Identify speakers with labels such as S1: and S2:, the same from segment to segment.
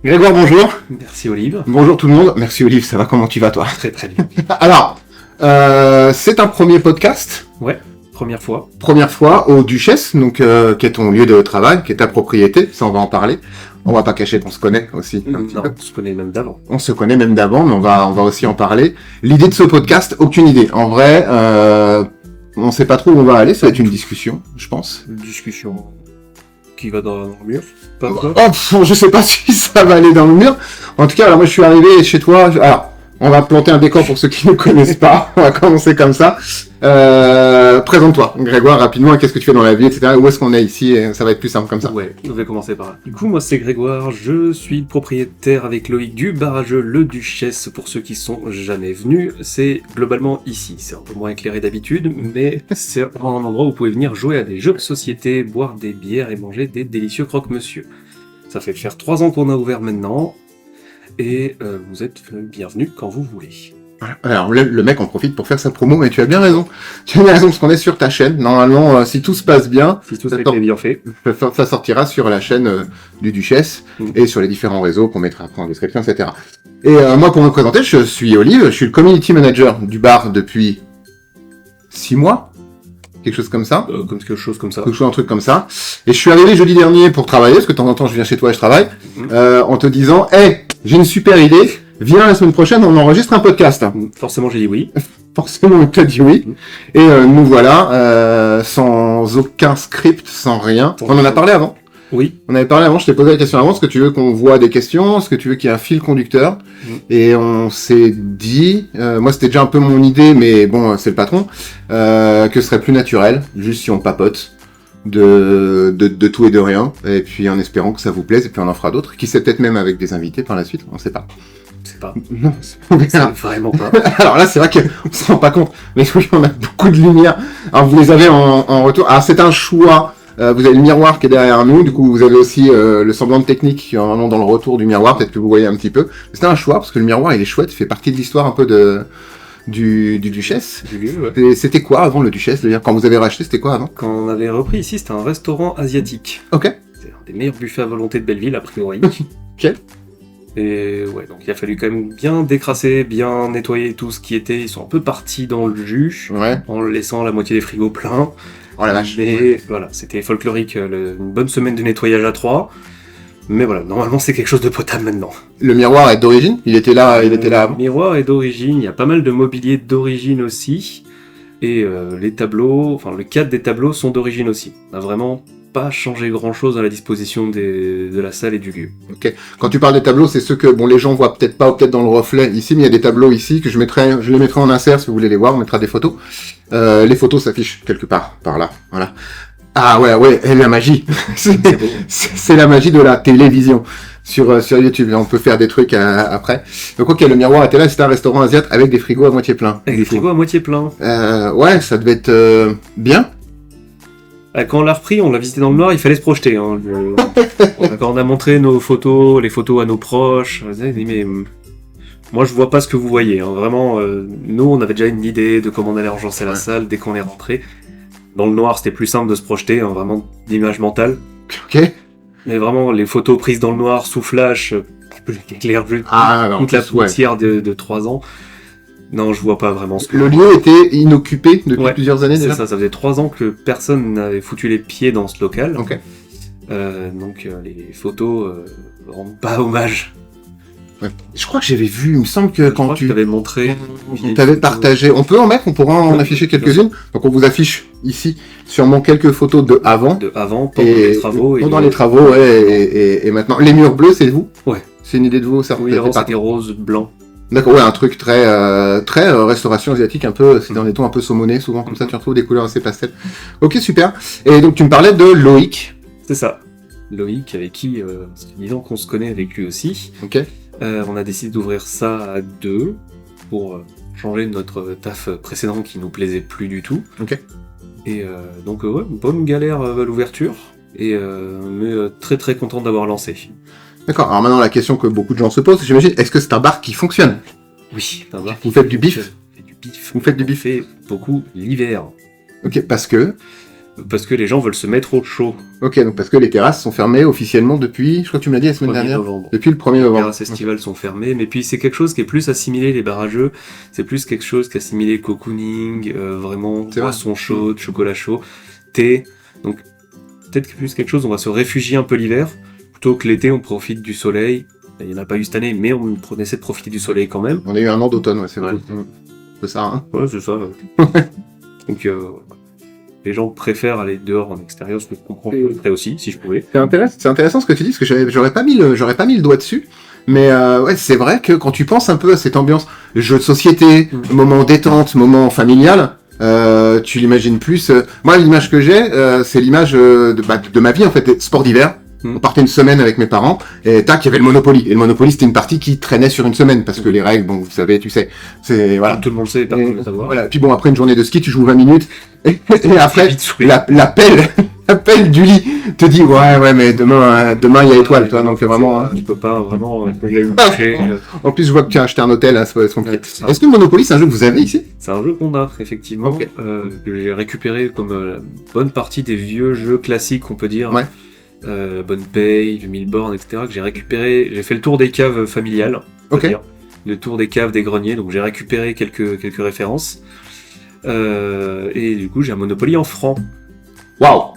S1: Grégoire, bonjour.
S2: Merci Olive.
S1: Bonjour tout le monde. Merci Olive, ça va, comment tu vas toi?
S2: Très très bien.
S1: Alors, c'est un premier podcast.
S2: Ouais, première fois.
S1: Première fois au Duchesse, donc qui est ton lieu de travail, qui est ta propriété, ça on va en parler. On va pas cacher qu'on se connaît aussi.
S2: Non, on se connaît même d'avant.
S1: On se connaît même d'avant, mais on va aussi en parler. L'idée de ce podcast, aucune idée. En vrai, on sait pas trop où on va aller, ça va être une discussion, je pense.
S2: Une discussion qui va dans le mur. Pas quoi.
S1: Je sais pas si ça va aller dans le mur. En tout cas, alors moi je suis arrivé chez toi. Alors, on va planter un décor pour ceux qui ne connaissent pas. On va commencer comme ça. Présente-toi, Grégoire, rapidement. Qu'est-ce que tu fais dans la vie, etc. Où est-ce qu'on est ici? Ça va être plus simple comme ça.
S2: Ouais, je vais commencer par là. Du coup, moi c'est Grégoire. Je suis propriétaire avec Loïc du barrageux Le Duchesse. Pour ceux qui sont jamais venus, c'est globalement ici. C'est un peu moins éclairé d'habitude, mais c'est un endroit où vous pouvez venir jouer à des jeux de société, boire des bières et manger des délicieux croque-monsieur. Ça fait faire 3 ans qu'on a ouvert maintenant. Et vous êtes bienvenus quand vous voulez.
S1: Alors, le mec en profite pour faire sa promo, mais tu as bien raison. Tu as bien raison, parce qu'on est sur ta chaîne. Normalement, si tout se passe bien,
S2: Si tout a été bien fait.
S1: ça sortira sur la chaîne du Duchesse et sur les différents réseaux qu'on mettra après en description, etc. Et moi, pour me présenter, je suis Olive, je suis le community manager du bar depuis 6 mois. Quelque chose comme ça.
S2: Quelque chose comme ça.
S1: Un truc comme ça. Et je suis arrivé jeudi dernier pour travailler, parce que de temps en temps je viens chez toi et je travaille, en te disant, hey, j'ai une super idée, viens la semaine prochaine, on enregistre un podcast.
S2: Forcément j'ai dit oui.
S1: Forcément tu as dit oui. Et nous voilà, sans aucun script, sans rien. On en a parlé avant.
S2: Oui.
S1: On avait parlé avant, je t'ai posé la question avant, est-ce que tu veux qu'on voit des questions, est-ce que tu veux qu'il y ait un fil conducteur? Et on s'est dit, moi c'était déjà un peu mon idée, mais bon, c'est le patron, que ce serait plus naturel, juste si on papote de tout et de rien, et puis en espérant que ça vous plaise, et puis on en fera d'autres, qui sait peut-être même avec des invités par la suite, on sait pas.
S2: C'est pas.
S1: Non,
S2: C'est vraiment pas.
S1: Alors là, c'est vrai qu'on se rend pas compte, mais oui, on a beaucoup de lumière. Alors vous les avez en retour. Alors c'est un choix. Vous avez le miroir qui est derrière nous, du coup vous avez aussi le semblant de technique qui est vraiment dans le retour du miroir, peut-être que vous voyez un petit peu. C'était un choix parce que le miroir il est chouette, il fait partie de l'histoire un peu du Duchesse.
S2: Ouais.
S1: C'était quoi avant le Duchesse? Quand vous avez racheté, c'était quoi avant?
S2: Quand on avait repris ici, c'était un restaurant asiatique.
S1: Ok.
S2: C'est un des meilleurs buffets à volonté de Belleville, a priori.
S1: Ok.
S2: Et ouais, donc il a fallu quand même bien décrasser, bien nettoyer tout ce qui était. Ils sont un peu partis dans le jus,
S1: Ouais.
S2: en laissant la moitié des frigos pleins.
S1: Oh la vache.
S2: Mais voilà, c'était folklorique, une bonne semaine de nettoyage à 3. Mais voilà, normalement c'est quelque chose de potable maintenant.
S1: Le miroir est d'origine? Il était là avant?
S2: Le miroir est d'origine, il y a pas mal de mobilier d'origine aussi. Et les tableaux, enfin le cadre des tableaux sont d'origine aussi. On a vraiment pas changé grand chose à la disposition de la salle et du lieu.
S1: Ok. Quand tu parles des tableaux, c'est ceux que les gens voient peut-être pas ou peut-être dans le reflet ici, mais il y a des tableaux ici que je les mettrai en insert si vous voulez les voir, on mettra des photos. Les photos s'affichent quelque part, par là, voilà. Ah ouais, et la magie. c'est la magie de la télévision sur YouTube. On peut faire des trucs après. Donc ok, le miroir était là, c'était un restaurant asiatique avec des frigos à moitié pleins.
S2: Avec des frigos à moitié pleins.
S1: Ouais, ça devait être bien.
S2: Quand on l'a repris, on l'a visité dans le noir, il fallait se projeter. Hein. Quand on a montré nos photos, les photos à nos proches, on disait, mais moi je vois pas ce que vous voyez. Hein. Vraiment, nous on avait déjà une idée de comment on allait agencer la salle dès qu'on est rentré. Dans le noir, c'était plus simple de se projeter, hein, vraiment d'image mentale.
S1: Ok.
S2: Mais vraiment, les photos prises dans le noir, sous flash, éclair toute la poussière de 3 ans. Non, je vois pas vraiment ce que...
S1: Le lieu était inoccupé depuis plusieurs années déjà.
S2: C'est ça faisait 3 ans que personne n'avait foutu les pieds dans ce local.
S1: Ok.
S2: Donc les photos rendent pas hommage.
S1: Ouais. Je crois que j'avais vu, il me semble que quand tu
S2: avais montré...
S1: t'avais partagé... On peut en mettre, on pourra en afficher quelques-unes. Donc on vous affiche ici sûrement quelques photos de avant.
S2: De avant, pendant les travaux.
S1: Pendant les travaux, ouais, et maintenant. Les murs bleus, c'est vous?
S2: Ouais.
S1: C'est une idée de vous, ça?
S2: Oui, avant c'était rose, blanc.
S1: D'accord, ouais, un truc très restauration asiatique, un peu, c'est dans des tons un peu saumonés, souvent comme ça, tu retrouves des couleurs assez pastel. Ok, super. Et donc tu me parlais de Loïc.
S2: C'est ça. Loïc, avec qui, disons qu'on se connaît avec lui aussi.
S1: Ok.
S2: On a décidé d'ouvrir ça à 2 pour changer notre taf précédent qui nous plaisait plus du tout.
S1: Ok.
S2: Et donc ouais, bonne galère à l'ouverture, et mais très très content d'avoir lancé.
S1: D'accord, alors maintenant la question que beaucoup de gens se posent, j'imagine, est-ce que c'est un bar qui fonctionne?
S2: Oui, c'est un bar.
S1: Vous faites du bif?
S2: Vous faites du bif.
S1: Vous faites du bif?
S2: On fait beaucoup l'hiver.
S1: Ok, parce que
S2: Parce que les gens veulent se mettre au chaud.
S1: Ok, donc parce que les terrasses sont fermées officiellement depuis, je crois que tu me l'as dit la semaine
S2: 1er
S1: dernière,
S2: novembre.
S1: depuis le 1er
S2: Les
S1: novembre.
S2: terrasses estivales sont fermées, mais puis c'est quelque chose qui est plus assimilé, les barrageux, c'est plus quelque chose qui est assimilé cocooning, vraiment
S1: C'est vrai.
S2: boisson chaude, chocolat chaud, thé, donc peut-être que plus quelque chose, on va se réfugier un peu l'hiver, plutôt que l'été on profite du soleil, il n'y en a pas eu cette année, mais on essaie de profiter du soleil quand même.
S1: On a eu un an d'automne, ouais, c'est vrai.
S2: Mhm.
S1: C'est ça, hein.
S2: Ouais, c'est ça. Donc les gens préfèrent aller dehors en extérieur, ce que je comprends, je le ferais aussi, si je pouvais.
S1: C'est intéressant ce que tu dis, parce que j'aurais pas mis le doigt dessus. Mais ouais, c'est vrai que quand tu penses un peu à cette ambiance jeu de société, moment détente, moment familial, tu l'imagines plus. Moi, l'image que j'ai, c'est l'image de ma vie en fait, sport d'hiver. On partait une semaine avec mes parents, et tac, il y avait le Monopoly. Et le Monopoly, c'était une partie qui traînait sur une semaine, parce que les règles, bon, vous savez, tu sais, c'est voilà.
S2: Tout le monde le sait, personne ne le savoir.
S1: Voilà. Puis bon, après une journée de ski, tu joues 20 minutes, et après,
S2: Vite souris.
S1: l'appel du lit te dit, ouais, mais demain, il y a étoile, toi, donc c'est vraiment, hein.
S2: Tu peux pas vraiment.
S1: En plus, je vois que tu as acheté un hôtel, hein, c'est compliqué.
S2: Ouais, c'est ça.
S1: Est-ce que Monopoly, c'est un jeu que vous avez ici?
S2: C'est un jeu qu'on a, effectivement,
S1: Ok.
S2: que j'ai récupéré comme la bonne partie des vieux jeux classiques, on peut dire.
S1: Ouais.
S2: Bonne Paye, le Milborn, etc. que j'ai récupéré. J'ai fait le tour des caves familiales, on peut
S1: Ok.
S2: dire. Le tour des caves, des greniers, donc j'ai récupéré quelques références. Et du coup, j'ai un Monopoly en francs.
S1: Waouh!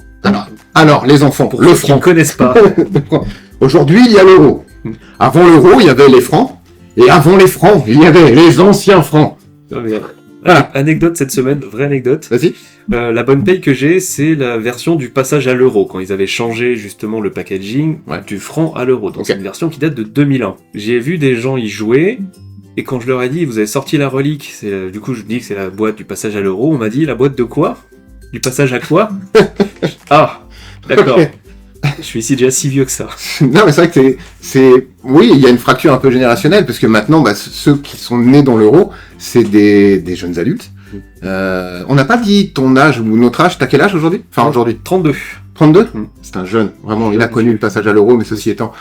S1: Alors, les enfants,
S2: Pour
S1: le
S2: ceux qui ne
S1: franc.
S2: connaissent pas.
S1: Aujourd'hui, il y a l'euro. Avant l'euro, il y avait les francs. Et avant les francs, il y avait les anciens francs.
S2: Non, mais,
S1: Voilà.
S2: anecdote cette semaine, vraie anecdote.
S1: Vas-y.
S2: La bonne paye que j'ai, c'est la version du passage à l'euro, quand ils avaient changé justement le packaging du franc à l'euro. Donc
S1: Ok.
S2: c'est une version qui date de 2001. J'ai vu des gens y jouer, et quand je leur ai dit, vous avez sorti la relique, du coup je dis que c'est la boîte du passage à l'euro, on m'a dit, la boîte de quoi? Du passage à quoi? Ah, d'accord. Je suis ici déjà si vieux que ça.
S1: Non, mais c'est vrai que oui, il y a une fracture un peu générationnelle, parce que maintenant, ceux qui sont nés dans l'euro, c'est des jeunes adultes. On n'a pas dit ton âge ou notre âge. T'as quel âge aujourd'hui? Enfin, aujourd'hui.
S2: 32.
S1: 32? C'est un jeune. Vraiment, il a connu le passage à l'euro, mais ceci étant,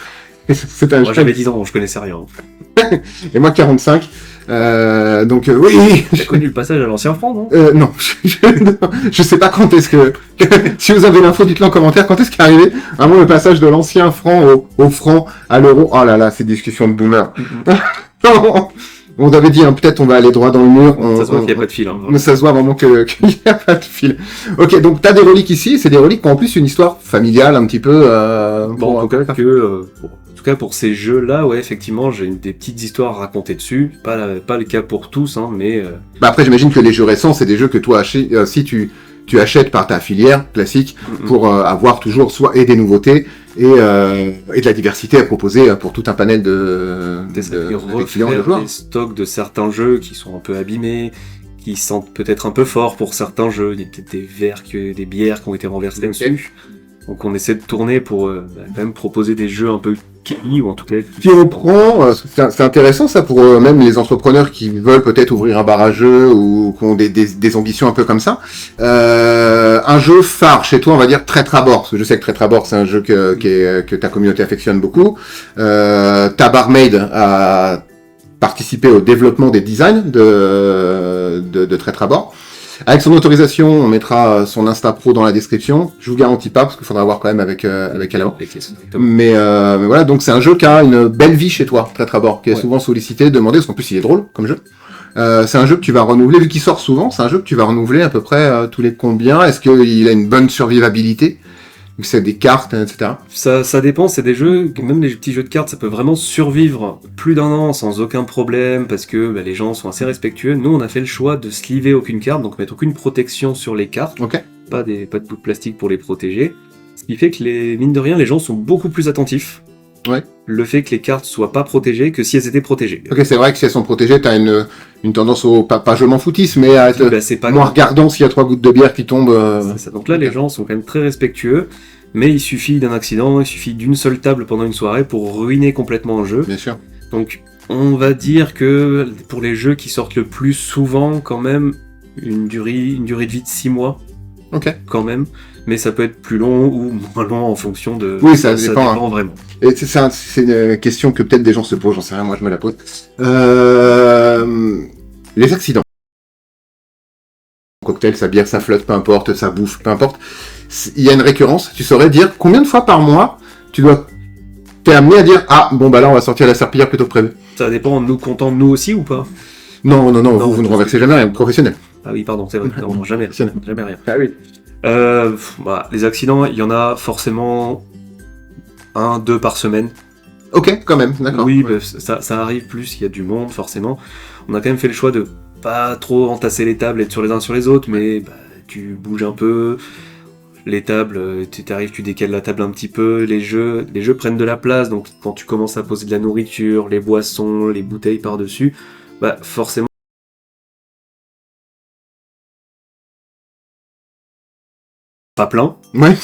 S1: c'est un
S2: Moi
S1: jeune.
S2: j'avais 10 ans, je connaissais rien.
S1: Et moi, 45. Donc, oui.
S2: J'ai connu le passage à l'ancien franc, non?
S1: Non, je sais pas quand est-ce que si vous avez l'info, dites-le en commentaire, quand est-ce qu'est arrivé vraiment le passage de l'ancien franc au franc à l'euro. Oh là là, ces discussions de boomer. On avait dit, hein, peut-être on va aller droit dans le mur.
S2: Ça se voit qu'il n'y a pas de fil. Hein.
S1: Mais ça se voit vraiment qu'il n'y a pas de fil. Ok, donc t'as des reliques ici, c'est des reliques qui ont en plus une histoire familiale un petit peu.
S2: Bon, en tout cas, pour ces jeux-là, ouais, effectivement, j'ai des petites histoires à raconter dessus. Pas le cas pour tous, hein, mais...
S1: Après, j'imagine que les jeux récents, c'est des jeux que toi, si tu achètes par ta filière classique pour avoir toujours soit et des nouveautés et de la diversité à proposer pour tout un panel de clients et de joueurs.
S2: Des stocks de certains jeux qui sont un peu abîmés, qui sentent peut-être un peu fort pour certains jeux. Il y a peut-être des verres, des bières qui ont été renversées dessus. Donc on essaie de tourner pour quand même proposer des jeux un peu quali, ou en tout cas...
S1: Si on prend, c'est intéressant ça pour même les entrepreneurs qui veulent peut-être ouvrir un bar à jeux ou qui ont des ambitions un peu comme ça. Un jeu phare chez toi, on va dire Tetrabor, parce que je sais que Tetrabor c'est un jeu que ta communauté affectionne beaucoup. Ta barmaid a participé au développement des designs de Tetrabor. Avec son autorisation, on mettra son Insta Pro dans la description. Je vous garantis pas, parce qu'il faudra voir quand même avec Alao. Mais voilà, donc c'est un jeu qui a une belle vie chez toi, Tetrabor, qui est souvent sollicité, demandé, parce qu'en plus il est drôle comme jeu. C'est un jeu que tu vas renouveler, vu qu'il sort souvent, c'est un jeu que tu vas renouveler à peu près tous les combien? Est-ce qu'il a une bonne survivabilité? C'est des cartes, etc.
S2: Ça dépend, c'est des jeux, même les petits jeux de cartes, ça peut vraiment survivre plus d'un an sans aucun problème, parce que les gens sont assez respectueux. Nous, on a fait le choix de sliver aucune carte, donc mettre aucune protection sur les cartes, pas de bout de plastique pour les protéger, ce qui fait que, mine de rien, les gens sont beaucoup plus attentifs.
S1: Ouais.
S2: Le fait que les cartes soient pas protégées que si elles étaient protégées.
S1: Ok, c'est vrai que si elles sont protégées, t'as une tendance au, pas je m'en foutisse, mais à être
S2: c'est pas
S1: moins regardant s'il y a 3 gouttes de bière qui tombent.
S2: C'est ça. Donc là, les gens sont quand même très respectueux, mais il suffit d'un accident, il suffit d'une seule table pendant une soirée pour ruiner complètement un jeu.
S1: Bien sûr.
S2: Donc on va dire que pour les jeux qui sortent le plus souvent, quand même, une durée de vie de 6 mois.
S1: Ok.
S2: Quand même, mais ça peut être plus long ou moins long en fonction de...
S1: Oui, ça dépend
S2: vraiment.
S1: Et c'est une question que peut-être des gens se posent, j'en sais rien, moi je me la pose. Les accidents. cocktail, sa bière, sa flotte, peu importe, sa bouffe, peu importe. Il y a une récurrence. Tu saurais dire combien de fois par mois t'es amené à dire ah bon bah là on va sortir la serpillière plutôt que prévu.
S2: Ça dépend, nous comptons nous aussi ou pas?
S1: Non, vous ne renversez jamais rien, professionnel.
S2: Ah oui, pardon, c'est vrai, non, jamais rien.
S1: Ah oui.
S2: Les accidents, il y en a forcément 1-2 par semaine.
S1: Ok, quand même, d'accord.
S2: Oui,
S1: Ouais.
S2: ça arrive plus, il y a du monde, forcément. On a quand même fait le choix de pas trop entasser les tables, être sur les uns sur les autres, mais tu bouges un peu. Les tables, tu t'arrives, tu décales la table un petit peu, les jeux prennent de la place, donc quand tu commences à poser de la nourriture, les boissons, les bouteilles par-dessus, forcément, pas plein.
S1: Ouais.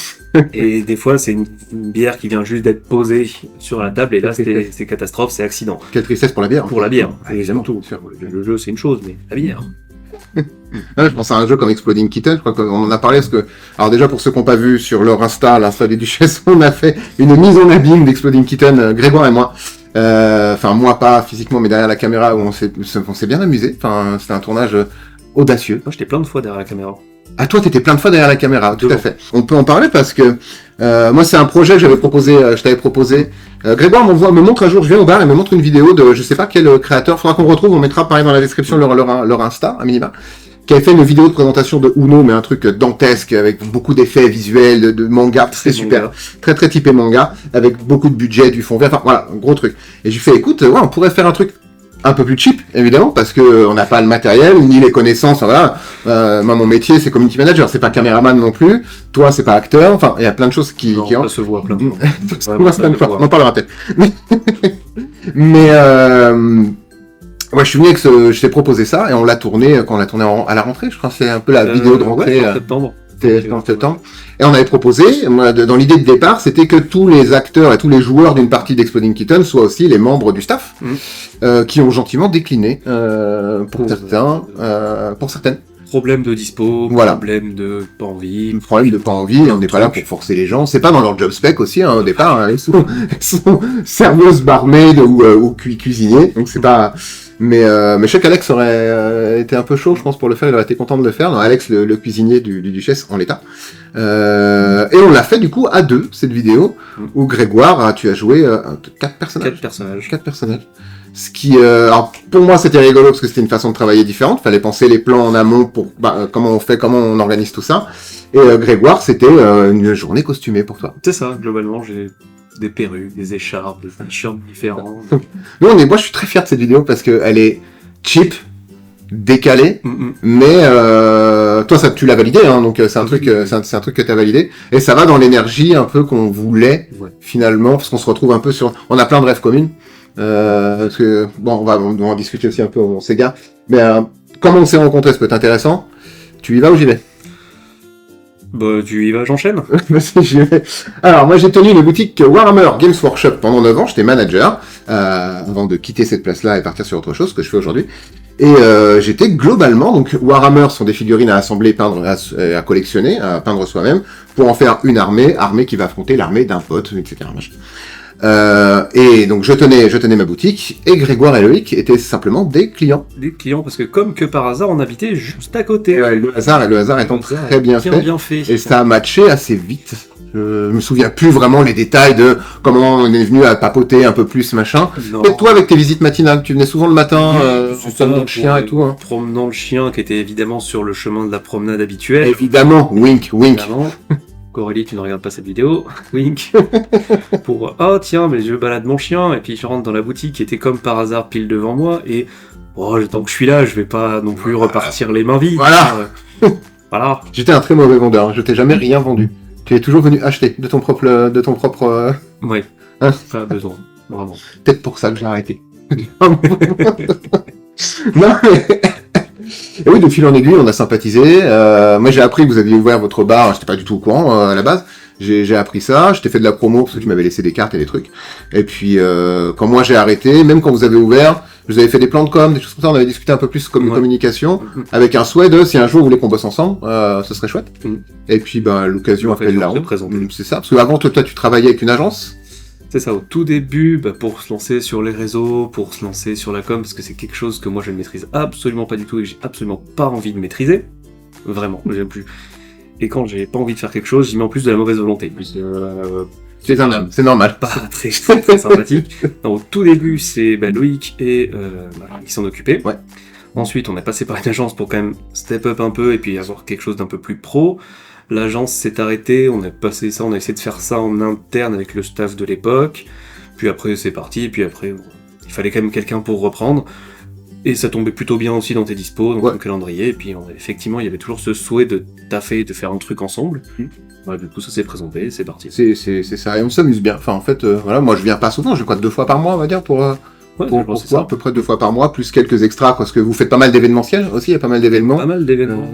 S2: Et des fois, c'est une bière qui vient juste d'être posée sur la table, et là, c'est catastrophe, c'est accident.
S1: Quelle tristesse pour la bière.
S2: Pour la bière,
S1: Ouais,
S2: évidemment.
S1: surtout, sûr.
S2: Le jeu, c'est une chose, mais la bière.
S1: Je pense à un jeu comme Exploding Kitten, je crois qu'on en a parlé parce que, alors déjà pour ceux qui n'ont pas vu sur leur l'Insta des Duchesses, on a fait une mise en abîme d'Exploding Kitten, Grégoire et moi. Enfin moi pas physiquement mais derrière la caméra où on s'est bien amusé. Enfin c'était un tournage audacieux.
S2: Moi, j'étais plein de fois derrière la caméra.
S1: Ah toi t'étais plein de fois derrière la caméra, tout à
S2: Devant.
S1: fait. On peut en parler parce que moi c'est un projet que j'avais proposé, je t'avais proposé. Grégoire me montre un jour, je viens au bar et me montre une vidéo de je sais pas quel créateur, faudra qu'on retrouve, on mettra pareil dans la description leur Insta, à minima, qui avait fait une vidéo de présentation de Uno, mais un truc dantesque avec beaucoup d'effets visuels, de manga, c'était super,
S2: Manga.
S1: très très typé manga, avec beaucoup de budget, du fond vert, enfin voilà, un gros truc. Et j'ai fait écoute, ouais, on pourrait faire un truc un peu plus cheap, évidemment, parce que on n'a pas le matériel, ni les connaissances, voilà. Moi, mon métier, c'est community manager, c'est pas caméraman non plus. Toi, c'est pas acteur. Enfin, il y a plein de choses qui
S2: Non, ça se voit plein de fois.
S1: Moi, c'est plein de fois. On en parlera peut-être. Mais ouais, je suis venu avec je t'ai proposé ça et on l'a tourné quand on l'a tourné à la rentrée. Je crois que c'est un peu la vidéo de rentrée.
S2: Ouais, en septembre.
S1: C'était en septembre. Et on avait proposé, moi, dans l'idée de départ, c'était que tous les acteurs et tous les joueurs d'une partie d'Exploding Kitten soient aussi les membres du staff, qui ont gentiment décliné pour certaines.
S2: Problème de dispo,
S1: Voilà.
S2: problème de pas envie.
S1: Problème de pas envie, on n'est pas là pour forcer les gens. C'est pas dans leur job spec aussi, au départ. Hein, ils sont serveuses, barmaids ou cuisiniers, donc c'est pas. Mais je sais qu'Alex aurait été un peu chaud, je pense, pour le faire. Il aurait été content de le faire. Non, Alex, le cuisinier du Duchesse, en l'état. Et on l'a fait du coup à deux, cette vidéo, où Grégoire, tu as joué 4 personnages. 4 personnages. Ce qui, alors pour moi c'était rigolo parce que c'était une façon de travailler différente. Fallait penser les plans en amont pour comment on organise tout ça. Et Grégoire, c'était une journée costumée pour toi.
S2: C'est ça, globalement, j'ai des perruques, des écharpes, des t-shirts différents.
S1: Moi je suis très fier de cette vidéo parce que elle est cheap, décalée, mais toi ça tu l'as validé, hein, donc c'est un truc, c'est un truc que t'as validé. Et ça va dans l'énergie un peu qu'on voulait finalement, parce qu'on se retrouve un peu on a plein de rêves communes. Parce que bon, on va en discuter aussi un peu, on s'égare. Mais comment on s'est rencontrés, ça peut être intéressant. Tu y vas ou j'y vais?
S2: Tu y vas, j'enchaîne.
S1: J'y vais. Alors moi j'ai tenu une boutique Warhammer Games Workshop pendant 9 ans, j'étais manager avant de quitter cette place-là et partir sur autre chose, ce que je fais aujourd'hui. Et j'étais globalement, donc Warhammer sont des figurines à assembler, peindre, à collectionner, à peindre soi-même, pour en faire une armée qui va affronter l'armée d'un pote, etc. Et donc je tenais ma boutique et Grégoire et Loïc étaient simplement des clients.
S2: Des clients, parce que comme que par hasard, on habitait juste à côté.
S1: Et le hasard étant très bien fait. Et ça a matché assez vite. Je me souviens plus vraiment les détails de comment on est venu à papoter un peu plus, machin. Et toi, avec tes visites matinales, tu venais souvent le matin, en promenant le chien et tout. Hein.
S2: Promenant le chien qui était évidemment sur le chemin de la promenade habituelle.
S1: Évidemment, wink.
S2: Évidemment. Aurélie, tu ne regardes pas cette vidéo, wink, pour « Oh tiens, mais je balade mon chien » et puis je rentre dans la boutique qui était comme par hasard pile devant moi et « Oh, tant que je suis là, je vais pas non plus repartir les mains vides. » Voilà.
S1: J'étais un très mauvais vendeur, je t'ai jamais rien vendu. Tu es toujours venu acheter de ton propre...
S2: Oui,
S1: hein,
S2: pas besoin, vraiment.
S1: Peut-être pour ça que j'ai arrêté. Non mais... Et oui, de fil en aiguille, on a sympathisé. Moi, j'ai appris que vous aviez ouvert votre bar. J'étais pas du tout au courant à la base. J'ai appris ça. Je t'ai fait de la promo parce que tu m'avais laissé des cartes et des trucs. Et puis, quand moi j'ai arrêté, même quand vous avez ouvert, vous avez fait des plans de com, des choses comme ça. On avait discuté un peu plus comme communication, avec un souhait de si un jour vous voulez qu'on bosse ensemble, ce serait chouette. Et puis, l'occasion appelle la honte. C'est ça. Parce que avant, toi, tu travaillais avec une agence.
S2: C'est ça, au tout début, pour se lancer sur les réseaux, pour se lancer sur la com, parce que c'est quelque chose que moi je ne maîtrise absolument pas du tout et que j'ai absolument pas envie de maîtriser. Vraiment, j'aime plus. Et quand j'ai pas envie de faire quelque chose, j'y mets en plus de la mauvaise volonté.
S1: C'est un homme, c'est normal.
S2: Pas très sympathique. Donc, au tout début, c'est Loïc et qui s'en occupaient.
S1: Ouais.
S2: Ensuite, on est passé par une agence pour quand même step up un peu et puis avoir quelque chose d'un peu plus pro. L'agence s'est arrêtée, on a essayé de faire ça en interne avec le staff de l'époque. Puis après, c'est parti. Et puis après, il fallait quand même quelqu'un pour reprendre. Et ça tombait plutôt bien aussi dans tes dispos, dans ton calendrier. Et puis effectivement, il y avait toujours ce souhait de taffer, de faire un truc ensemble. Ouais, du coup, ça s'est présenté, c'est parti.
S1: C'est ça, et on s'amuse bien. Enfin, en fait, voilà, moi je viens pas souvent, je viens 2 fois par mois, on va dire, pour voir, à peu près 2 fois par mois, plus quelques extras, parce que vous faites pas mal d'événementiels aussi, il y a pas mal d'événements.
S2: Pas mal d'événements.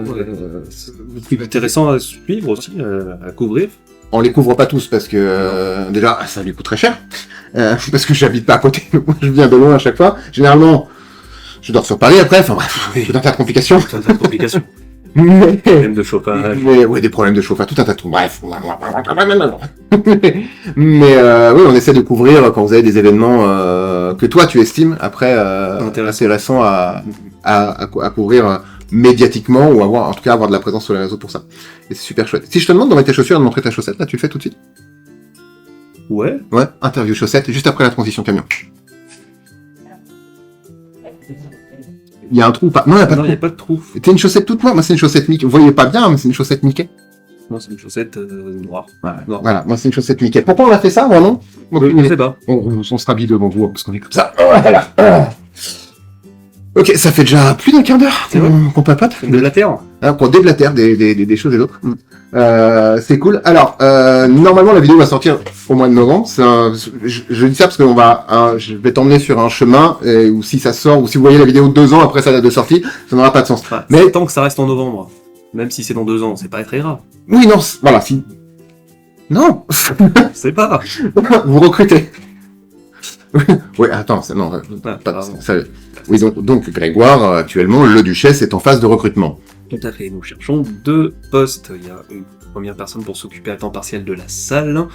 S2: C'est intéressant à suivre aussi, à couvrir.
S1: On les couvre pas tous parce que déjà ça lui coûte très cher, parce que j'habite pas à côté, moi je viens de loin à chaque fois. Généralement, je dors sur Paris après, enfin bref, tout un tas de complications.
S2: Tout un tas de complications.
S1: Des
S2: problèmes de chauffage.
S1: Des problèmes de chauffage, tout un tas de trucs. Bref. Mais oui, on essaie de couvrir quand vous avez des événements que toi tu estimes après intéressants à couvrir médiatiquement ou en tout cas avoir de la présence sur les réseaux pour ça. Et c'est super chouette. Si je te demande d'enlever tes chaussures et de montrer ta chaussette, là tu le fais tout de suite?
S2: Ouais.
S1: Ouais, interview chaussette, juste après la transition camion. Il y a un trou ou pas? Non, il n'y
S2: a pas de trou.
S1: T'es une chaussette toute noire, moi c'est une chaussette Mickey. Vous voyez pas bien, mais c'est une chaussette Mickey.
S2: Non, c'est une chaussette noire.
S1: Ouais. Voilà, moi c'est une chaussette Mickey. Pourquoi on a fait ça, vraiment?
S2: Je sais pas.
S1: On sera mis devant vous, parce qu'on est comme ça. Voilà. Ok, ça fait déjà plus d'1 quart d'heure qu'on papote.
S2: De la terre.
S1: Qu'on déblatère des choses et d'autres. C'est cool. Alors, normalement, la vidéo va sortir au mois de novembre. Je dis ça parce que je vais t'emmener sur un chemin où si ça sort, ou si vous voyez la vidéo 2 ans après sa date de sortie, ça n'aura pas de sens.
S2: Ouais, mais tant que ça reste en novembre, même si c'est dans 2 ans, c'est pas très grave.
S1: Oui, non, voilà, si... Non.
S2: C'est pas.
S1: Vous recrutez. Oui, attends, non, oui, donc Grégoire, actuellement, le Duchesse est en phase de recrutement.
S2: Tout à fait, nous cherchons 2 postes. Il y a une première personne pour s'occuper à temps partiel de la salle,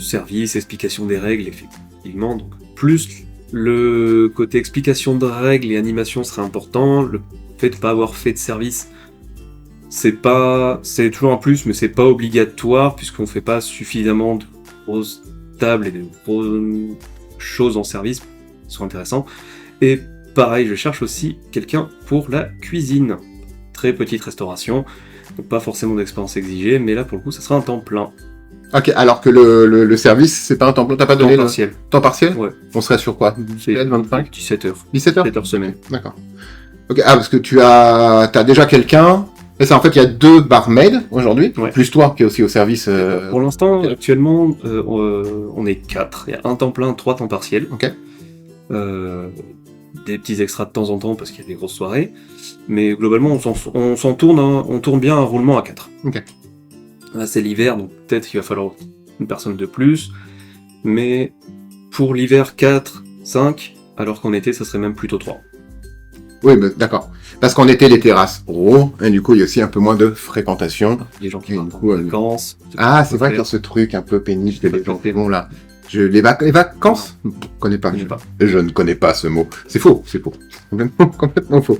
S2: service, explication des règles, effectivement, donc plus le côté explication de règles et animation serait important, le fait de pas avoir fait de service, c'est toujours un plus, mais c'est pas obligatoire, puisqu'on fait pas suffisamment de grosses tables et de grosses choses en service qui sont intéressants. Et pareil, je cherche aussi quelqu'un pour la cuisine. Très petite restauration, donc pas forcément d'expérience exigée, mais là pour le coup ça sera un temps plein.
S1: Ok, alors que le service, c'est pas un temps plein, t'as pas donné
S2: temps partiel.
S1: Temps partiel?
S2: Ouais.
S1: On serait sur quoi? 25
S2: 17h.
S1: 17h
S2: 17h semaine.
S1: D'accord. Ok, parce que t'as déjà quelqu'un, et ça en fait il y a 2 barmaids aujourd'hui, plus toi qui est aussi au service.
S2: Pour l'instant, actuellement, on est 4, il y a un temps plein, 3 temps partiels.
S1: Ok.
S2: Des petits extras de temps en temps parce qu'il y a des grosses soirées, mais globalement on s'en tourne, on tourne bien un roulement à 4.
S1: Ok.
S2: Là c'est l'hiver, donc peut-être qu'il va falloir une personne de plus, mais pour l'hiver 4, 5, alors qu'en été ça serait même plutôt 3.
S1: Oui, bah, d'accord. Parce qu'en été les terrasses gros, et du coup il y a aussi un peu moins de fréquentation.
S2: Les gens qui vont en vacances.
S1: Ah, c'est vrai qu'il y a ce truc un peu pénible des gens qui vont là. Les vacances? Je connais pas. Je ne connais pas ce mot. C'est faux. Complètement faux.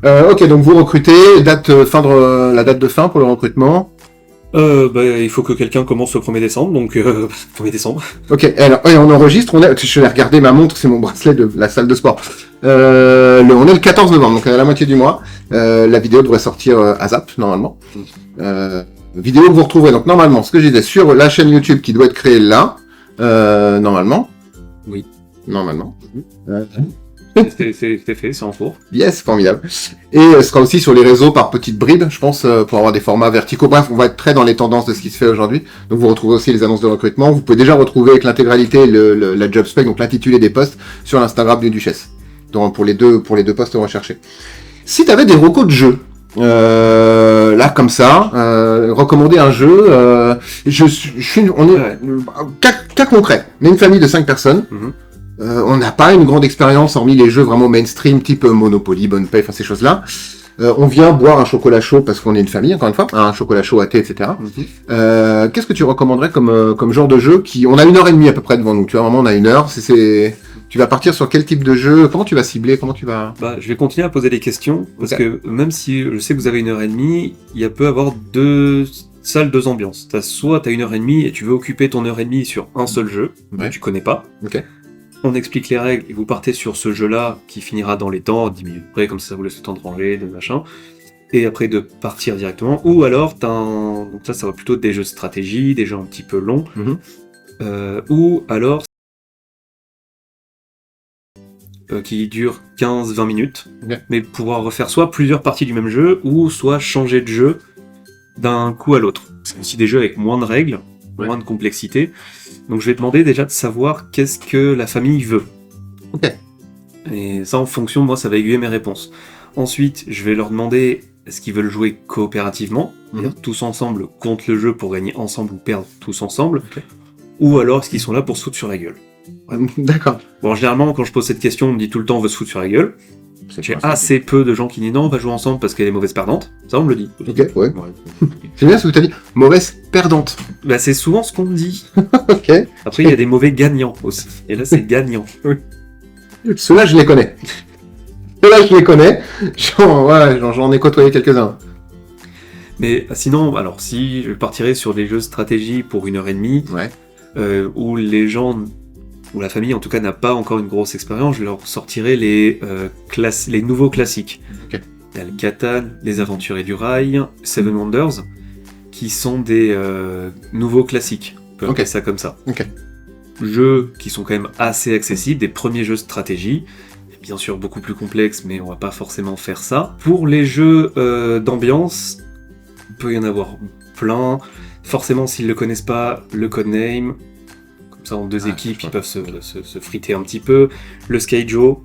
S1: Ok, donc vous recrutez, la date de fin pour le recrutement?
S2: Il faut que quelqu'un commence au 1er décembre, donc 1er décembre.
S1: Ok, alors on enregistre, je vais regarder ma montre, c'est mon bracelet de la salle de sport. On est le 14 novembre, donc à la moitié du mois. La vidéo devrait sortir à Zap, normalement. Vidéo que vous retrouverez, donc normalement, ce que je disais, sur la chaîne YouTube qui doit être créée là, normalement.
S2: Oui.
S1: Normalement.
S2: C'est fait, c'est en cours.
S1: Yes, formidable. Et ce sera aussi sur les réseaux par petites bribes, je pense, pour avoir des formats verticaux. Bref, on va être très dans les tendances de ce qui se fait aujourd'hui. Donc vous retrouvez aussi les annonces de recrutement. Vous pouvez déjà retrouver avec l'intégralité la job spec, donc l'intitulé des postes, sur l'Instagram du Duchesse. Donc pour les deux postes recherchés. Si tu avais des recos de jeux, là comme ça, recommander un jeu, cas concret. On est une famille de 5 personnes. On n'a pas une grande expérience hormis les jeux vraiment mainstream type Monopoly, Bonne Paye, enfin ces choses-là. On vient boire un chocolat chaud parce qu'on est une famille, encore une fois, un chocolat chaud à thé, etc. Qu'est-ce que tu recommanderais comme genre de jeu on a 1h30 à peu près devant nous, tu vois, vraiment on a 1 heure, Tu vas partir sur quel type de jeu? Comment tu vas cibler? Comment tu vas...
S2: Bah, je vais continuer à poser des questions, parce
S1: Ok.
S2: que même si je sais que vous avez 1h30, il peut y avoir 2 salles, 2 ambiances. Soit t'as 1h30 et tu veux occuper ton 1h30 sur un seul jeu,
S1: Ouais.
S2: que tu connais pas.
S1: Ok.
S2: On explique les règles et vous partez sur ce jeu-là qui finira dans les temps, 10 minutes après, comme ça vous laisse le temps de ranger, de machin. Et après de partir directement. Ou alors, donc ça va plutôt être des jeux de stratégie, des jeux un petit peu longs.
S1: Mhm.
S2: Ou alors, qui durent 15-20 minutes.
S1: Ok.
S2: Mais pouvoir refaire soit plusieurs parties du même jeu, ou soit changer de jeu d'un coup à l'autre. C'est aussi des jeux avec moins de règles,
S1: Ouais.
S2: moins de complexité. Donc je vais demander déjà de savoir qu'est-ce que la famille veut.
S1: Ok.
S2: Et ça, en fonction, moi, ça va aiguiller mes réponses. Ensuite, je vais leur demander est-ce qu'ils veulent jouer coopérativement, c'est-à-dire tous ensemble contre le jeu pour gagner ensemble ou perdre tous ensemble,
S1: Ok.
S2: ou alors est-ce qu'ils sont là pour se foutre sur la gueule.
S1: D'accord.
S2: Bon, généralement, quand je pose cette question, on me dit tout le temps on veut se foutre sur la gueule. J'ai assez peu de gens qui disent non, on va jouer ensemble parce qu'elle est mauvaise perdante. Ça, on me le dit.
S1: Ok, ouais. C'est bien ce que tu as dit. Mauvaise perdante.
S2: Bah, c'est souvent ce qu'on me dit.
S1: Ok.
S2: Après, il y a des mauvais gagnants aussi. Et là, c'est gagnant.
S1: Ceux-là, je les connais. Ceux-là, je les connais. J'en ai côtoyé quelques-uns.
S2: Mais sinon, alors si je partirais sur des jeux de stratégie pour 1h30,
S1: Ouais.
S2: où les gens, où la famille en tout cas n'a pas encore une grosse expérience, je leur sortirais les nouveaux classiques.
S1: Ok.
S2: Il y a le Catan, les Aventuriers du Rail, Seven Wonders, qui sont des nouveaux classiques. On peut appeler ça comme ça.
S1: Ok.
S2: Jeux qui sont quand même assez accessibles, des premiers jeux de stratégie, bien sûr beaucoup plus complexes, mais on va pas forcément faire ça. Pour les jeux d'ambiance, il peut y en avoir plein. Forcément, s'ils le connaissent pas, le Codename, comme ça en deux équipes, ils peuvent se friter un petit peu. Le Skyjo,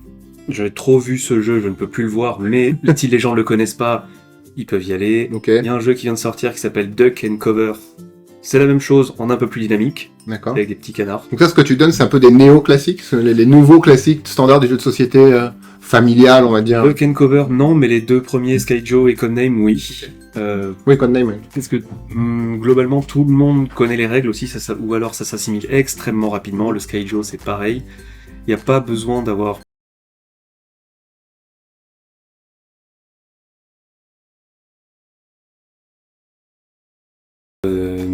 S2: j'ai trop vu ce jeu, je ne peux plus le voir, mais si les gens le connaissent pas, ils peuvent y aller.
S1: Ok.
S2: Il y a un jeu qui vient de sortir qui s'appelle Duck and Cover. C'est la même chose, en un peu plus dynamique,
S1: D'accord.
S2: avec des petits canards.
S1: Donc ça, ce que tu donnes, c'est un peu des néo-classiques, les nouveaux classiques standards du jeu de société familial, on va dire.
S2: Duck and Cover, non, mais les deux premiers, Skyjo et Codename, oui.
S1: Oui, Codename, oui.
S2: Parce que globalement, tout le monde connaît les règles aussi, ou alors ça s'assimile extrêmement rapidement. Le Skyjo, c'est pareil. Il n'y a pas besoin d'avoir...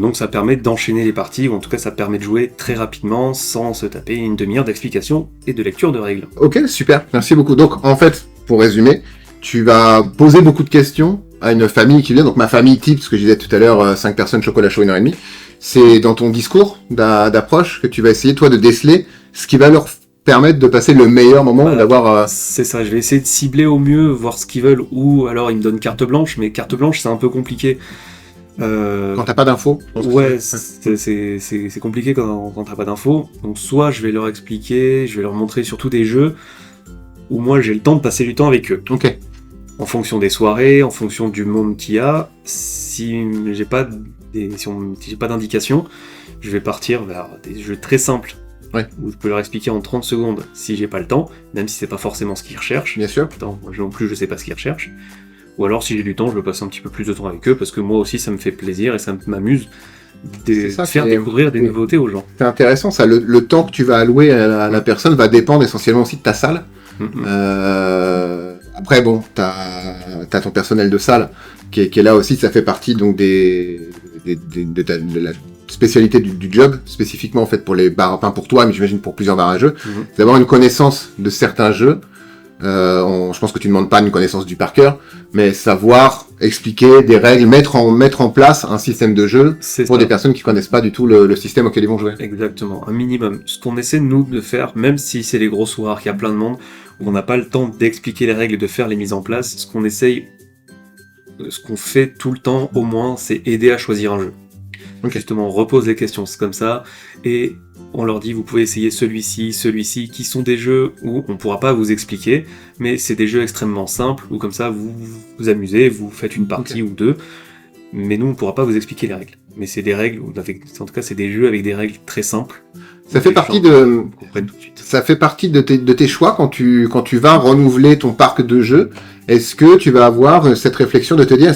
S2: donc ça permet d'enchaîner les parties, ou en tout cas ça permet de jouer très rapidement, sans se taper une demi-heure d'explication et de lecture de règles.
S1: Ok, super, merci beaucoup. Donc, en fait, pour résumer, tu vas poser beaucoup de questions à une famille qui vient. Donc, ma famille type, ce que je disais tout à l'heure, 5 personnes, chocolat chaud, 1h30. C'est dans ton discours d'approche que tu vas essayer, toi, de déceler ce qui va leur permettre de passer le meilleur moment, d'avoir...
S2: C'est ça, je vais essayer de cibler au mieux, voir ce qu'ils veulent, ou alors ils me donnent carte blanche, mais carte blanche c'est un peu compliqué.
S1: Quand t'as pas d'infos.
S2: Ouais, c'est compliqué quand t'as pas d'infos. Donc soit je vais leur expliquer, je vais leur montrer surtout des jeux où moi j'ai le temps de passer du temps avec eux.
S1: Ok.
S2: En fonction des soirées, en fonction du monde qu'il y a, si j'ai pas d'indication, je vais partir vers des jeux très simples.
S1: Ouais.
S2: Où je peux leur expliquer en 30 secondes si j'ai pas le temps, même si c'est pas forcément ce qu'ils recherchent.
S1: Bien sûr.
S2: Moi non plus je sais pas ce qu'ils recherchent. Ou alors si j'ai du temps, je veux passer un petit peu plus de temps avec eux, parce que moi aussi ça me fait plaisir et ça m'amuse de faire découvrir des nouveautés aux gens.
S1: C'est intéressant ça, le temps que tu vas allouer à la personne va dépendre essentiellement aussi de ta salle. Après bon, t'as ton personnel de salle qui est là aussi, ça fait partie donc de la spécialité du job, spécifiquement en fait pour les bars, enfin pour toi, mais j'imagine pour plusieurs bars à jeux, c'est d'avoir une connaissance de certains jeux. Je pense que tu ne demandes pas une connaissance du par cœur, mais savoir expliquer des règles, mettre en place un système de jeu pour des personnes qui connaissent pas du tout le système auquel ils vont jouer.
S2: Exactement, un minimum. Ce qu'on essaie nous de faire, même si c'est les gros soirs, qu'il y a plein de monde, où on n'a pas le temps d'expliquer les règles et de faire les mises en place, ce qu'on fait tout le temps au moins, c'est aider à choisir un jeu. Okay. Justement, on repose les questions, c'est comme ça, et on leur dit vous pouvez essayer celui-ci, qui sont des jeux où on pourra pas vous expliquer, mais c'est des jeux extrêmement simples, où comme ça vous vous amusez, vous faites une partie ou deux, mais nous on pourra pas vous expliquer les règles. Mais c'est des règles, en tout cas c'est des jeux avec des règles très simples.
S1: Ça fait partie de tes choix quand tu vas renouveler ton parc de jeux. Est-ce que tu vas avoir cette réflexion de te dire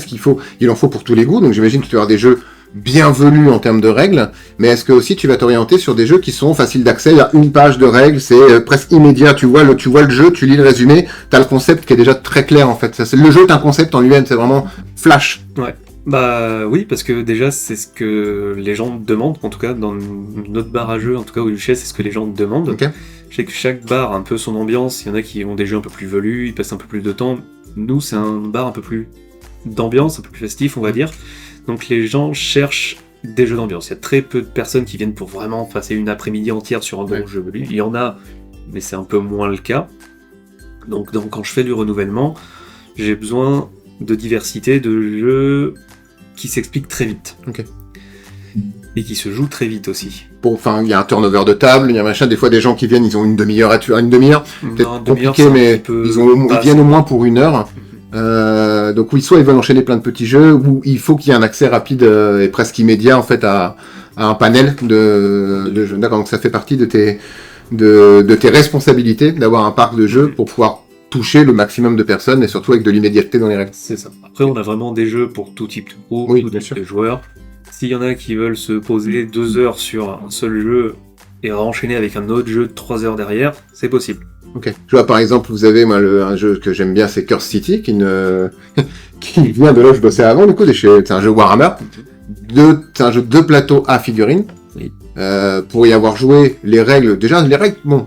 S1: il en faut pour tous les goûts, donc j'imagine que tu vas avoir des jeux bienvenus en termes de règles, mais est-ce que aussi tu vas t'orienter sur des jeux qui sont faciles d'accès? Il y a une page de règles, c'est presque immédiat, tu vois le jeu, tu lis le résumé, t'as le concept qui est déjà très clair en fait. Le jeu est un concept en lui-même, c'est vraiment flash.
S2: Ouais. Bah oui, parce que déjà c'est ce que les gens demandent, en tout cas dans notre bar à jeu, en tout cas au UCHES, c'est ce que les gens demandent.
S1: Okay.
S2: Je sais que chaque bar a un peu son ambiance, il y en a qui ont des jeux un peu plus velus, ils passent un peu plus de temps. Nous c'est un bar un peu plus d'ambiance, un peu plus festif on va dire. Donc les gens cherchent des jeux d'ambiance. Il y a très peu de personnes qui viennent pour vraiment passer une après-midi entière sur un bon jeu velu. Il y en a, mais c'est un peu moins le cas. Donc quand je fais du renouvellement, j'ai besoin de diversité de jeux qui s'expliquent très vite.
S1: Ok.
S2: Et qui se jouent très vite aussi.
S1: Enfin, il y a un turnover de table, il y a machin. Des fois, des gens qui viennent, ils ont une demi-heure à tuer. Une demi-heure, peut-être compliqué, mais ils viennent au moins pour 1 heure. Donc oui, soit ils veulent enchaîner plein de petits jeux, ou il faut qu'il y ait un accès rapide et presque immédiat en fait à un panel de jeux. D'accord, donc ça fait partie de tes responsabilités d'avoir un parc de jeux pour pouvoir toucher le maximum de personnes et surtout avec de l'immédiateté dans les règles.
S2: C'est ça. Après, on a vraiment des jeux pour tout type de groupe, tout type de joueurs. S'il y en a qui veulent se poser 2 heures sur un seul jeu et enchaîner avec un autre jeu de 3 heures derrière, c'est possible.
S1: Ok. Je vois par exemple, vous avez un jeu que j'aime bien, c'est Curse City, qui vient de là où je bossais avant, du coup, c'est un jeu Warhammer. C'est un jeu de plateau à figurines.
S2: Oui.
S1: Pour y avoir joué, les règles, bon,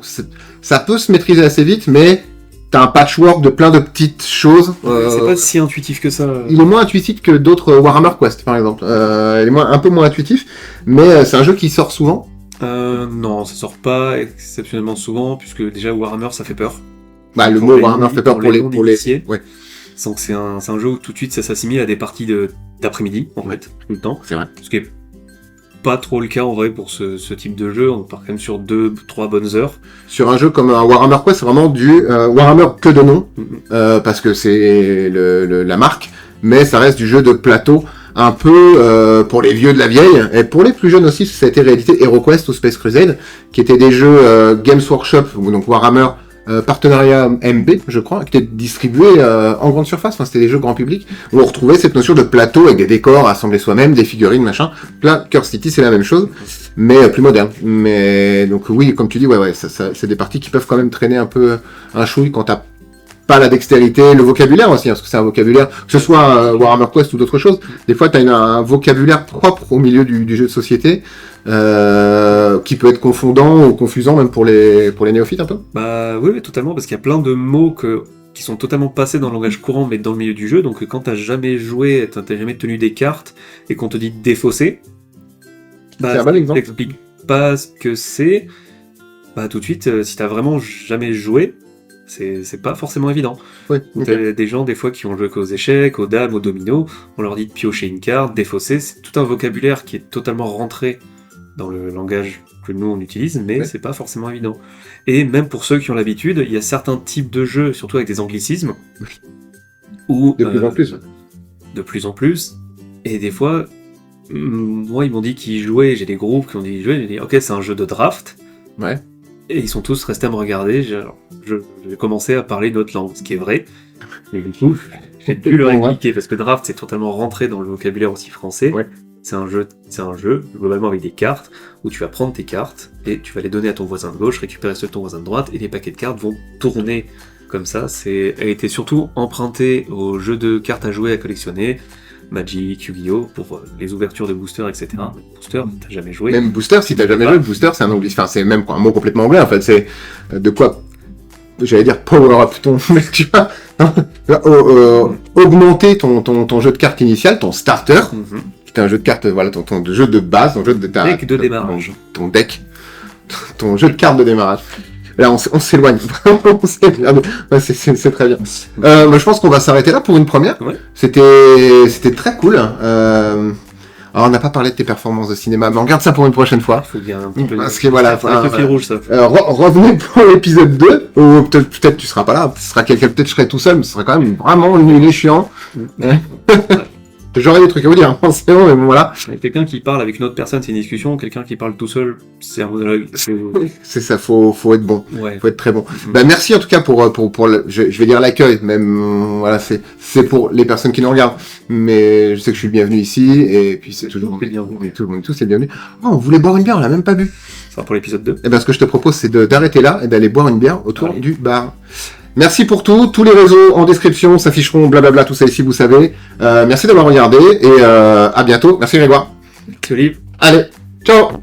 S1: ça peut se maîtriser assez vite, mais t'as un patchwork de plein de petites choses.
S2: C'est pas si intuitif que ça.
S1: Il est moins intuitif que d'autres Warhammer Quest, par exemple. Il est un peu moins intuitif, mais c'est un jeu qui sort souvent.
S2: Non, ça sort pas exceptionnellement souvent, puisque déjà Warhammer ça fait peur.
S1: Bah, le mot Warhammer fait peur pour les
S2: ouais. Donc c'est un jeu où tout de suite ça s'assimile à des parties d'après-midi, en fait, tout le temps.
S1: C'est vrai.
S2: Ce qui est pas trop le cas en vrai pour ce type de jeu, on part quand même sur 2-3 bonnes heures.
S1: Sur un jeu comme un Warhammer Quest, c'est vraiment du Warhammer que de nom, parce que c'est la marque, mais ça reste du jeu de plateau, un peu pour les vieux de la vieille, et pour les plus jeunes aussi, ça a été réalité HeroQuest ou Space Crusade, qui étaient des jeux Games Workshop, ou donc Warhammer, partenariat MB, je crois, qui était distribué en grande surface. Enfin, c'était des jeux grand public où on retrouvait cette notion de plateau avec des décors assemblés soi-même, des figurines, machin. Là, Curse City, c'est la même chose, mais plus moderne. Mais donc oui, comme tu dis, ouais, ça, c'est des parties qui peuvent quand même traîner un peu un chouille quand t'as pas la dextérité, le vocabulaire aussi, parce que c'est un vocabulaire, que ce soit Warhammer Quest ou d'autres choses. Des fois, t'as un vocabulaire propre au milieu du jeu de société. Qui peut être confondant ou confusant même pour les néophytes un peu.
S2: Bah oui, totalement, parce qu'il y a plein de mots qui sont totalement passés dans le langage courant mais dans le milieu du jeu, donc quand t'as jamais joué, t'as jamais tenu des cartes et qu'on te dit défausser, bah
S1: c'est un bon exemple.
S2: T'expliques pas ce que c'est, bah tout de suite, si t'as vraiment jamais joué, c'est pas forcément évident.
S1: Oui, okay.
S2: T'as des gens des fois qui ont joué qu'aux échecs, aux dames, aux dominos, on leur dit de piocher une carte, défausser, c'est tout un vocabulaire qui est totalement rentré dans le langage que nous on utilise, mais c'est pas forcément évident. Et même pour ceux qui ont l'habitude, il y a certains types de jeux, surtout avec des anglicismes, où
S1: de plus en plus.
S2: De plus en plus. Et des fois, moi ils m'ont dit qu'ils jouaient, j'ai des groupes qui ont dit qu'ils jouaient, j'ai dit ok c'est un jeu de draft.
S1: Ouais.
S2: Et ils sont tous restés à me regarder. J'ai commencé à parler notre langue, ce qui est vrai. Et du coup, j'ai dû leur expliquer parce que draft c'est totalement rentré dans le vocabulaire aussi français.
S1: Ouais.
S2: C'est un jeu, globalement avec des cartes, où tu vas prendre tes cartes, et tu vas les donner à ton voisin de gauche, récupérer ceux de ton voisin de droite, et les paquets de cartes vont tourner comme ça. Elle était surtout empruntée aux jeux de cartes à jouer, à collectionner, Magic, Yu-Gi-Oh! Pour les ouvertures de boosters, etc. Booster, t'as jamais joué.
S1: Même booster, si t'as jamais joué, booster, c'est un anglais, enfin, c'est même un mot complètement anglais, en fait, c'est de quoi, j'allais dire power up ton, mais tu vois, augmenter ton jeu de cartes initial, ton starter, c'est un jeu de cartes, voilà, ton jeu de base, ton jeu de
S2: deck de démarrage.
S1: Ton deck, ton jeu de cartes de démarrage. Là, on s'éloigne. C'est très bien. Je pense qu'on va s'arrêter là pour une première.
S2: Ouais.
S1: C'était très cool. Alors, on n'a pas parlé de tes performances de cinéma, mais on garde ça pour une prochaine fois.
S2: Faut bien un petit peu.
S1: Parce que voilà.
S2: Avec le fil rouge, ça.
S1: Revenez pour l'épisode 2, ou peut-être tu seras pas là, ce sera peut-être je serai tout seul, mais ce serait quand même vraiment nul et chiant. J'aurais des trucs à vous dire, forcément, mais bon, voilà.
S2: Quelqu'un qui parle avec une autre personne, c'est une discussion. Quelqu'un qui parle tout seul, c'est un monologue.
S1: C'est ça, faut être bon.
S2: Ouais.
S1: Faut être très bon. Bah, merci en tout cas pour je vais dire l'accueil, même, voilà, c'est pour les personnes qui nous regardent. Mais je sais que je suis le bienvenu ici, et puis c'est toujours
S2: le bienvenu.
S1: tout le monde, tous est bienvenu. Oh, on voulait boire une bière, on l'a même pas bu.
S2: Ça sera pour l'épisode 2.
S1: Et ben, ce que je te propose, c'est d'arrêter là, et d'aller boire une bière autour
S2: Allez.
S1: du bar. Merci pour tout. Tous les réseaux en description s'afficheront, blablabla, tout ça ici, vous savez. Merci d'avoir regardé, et à bientôt. Merci Grégoire.
S2: Merci Olive.
S1: Allez, ciao!